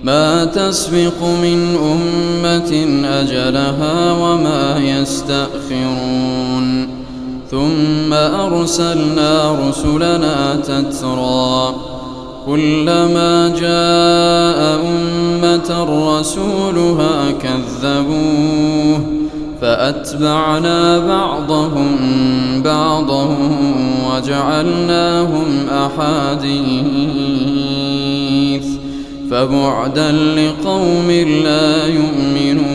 ما تسبق من أمة أجلها وما يستأخرون ثم أرسلنا رسلنا تترى كلما جاء أمة رسولها كذبوه فأتبعنا بعضهم بعضا وجعلناهم أحاديث فبعدا لقوم لا يؤمنون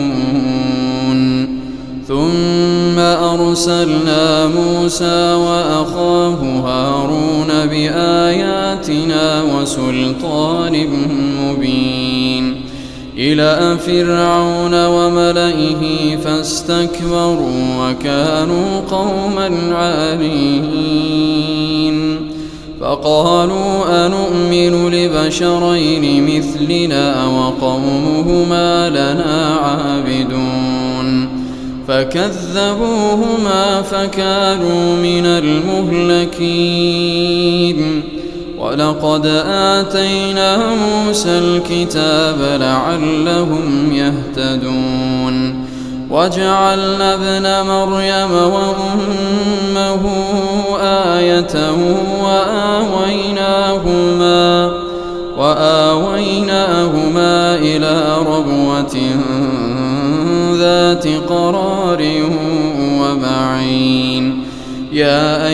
ثم أرسلنا موسى وأخاه هارون بآياتنا وسلطان مبين إلى فرعون وملئه فاستكبروا وكانوا قوما عالين فقالوا أنؤمن لبشرين مثلنا وقومهما لنا عابدون فكذبوهما فكانوا من المهلكين ولقد آتينا موسى الكتاب لعلهم يهتدون وجعلنا ابن مريم وأمه آية وآويناهما إلى ربوة ذات قرار ومعين يا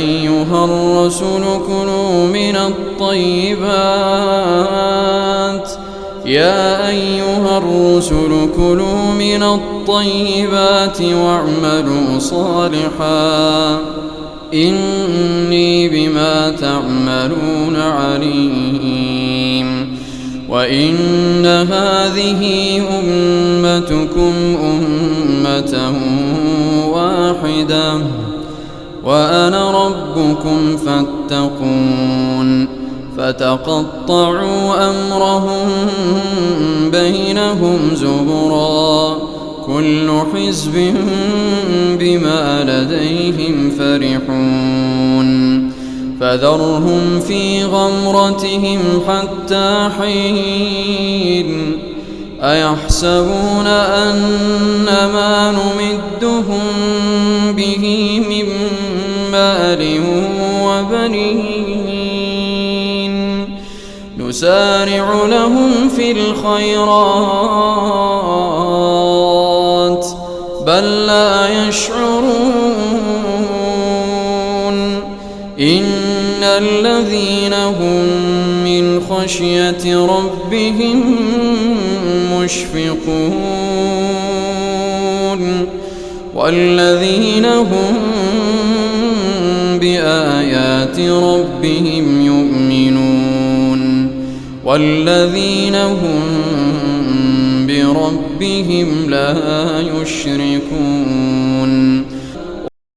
أيها الرسل كلوا من الطيبات واعملوا صالحا إني بما تعملون عليم وإن هذه أمتكم أمة واحدة وأنا ربكم فاتقون فتقطعوا أمرهم بينهم زبرا كل حزب بما لديهم فرحون فذرهم في غمرتهم حتى حين أيحسبون أن ما نمدهم به من مال وبنين نسارع لهم في الخيرات بل لا يشعرون إن الذين هم من خشية ربهم مشفقون والذين هم بآيات ربهم يؤمنون والذين هم بربهم لا يشركون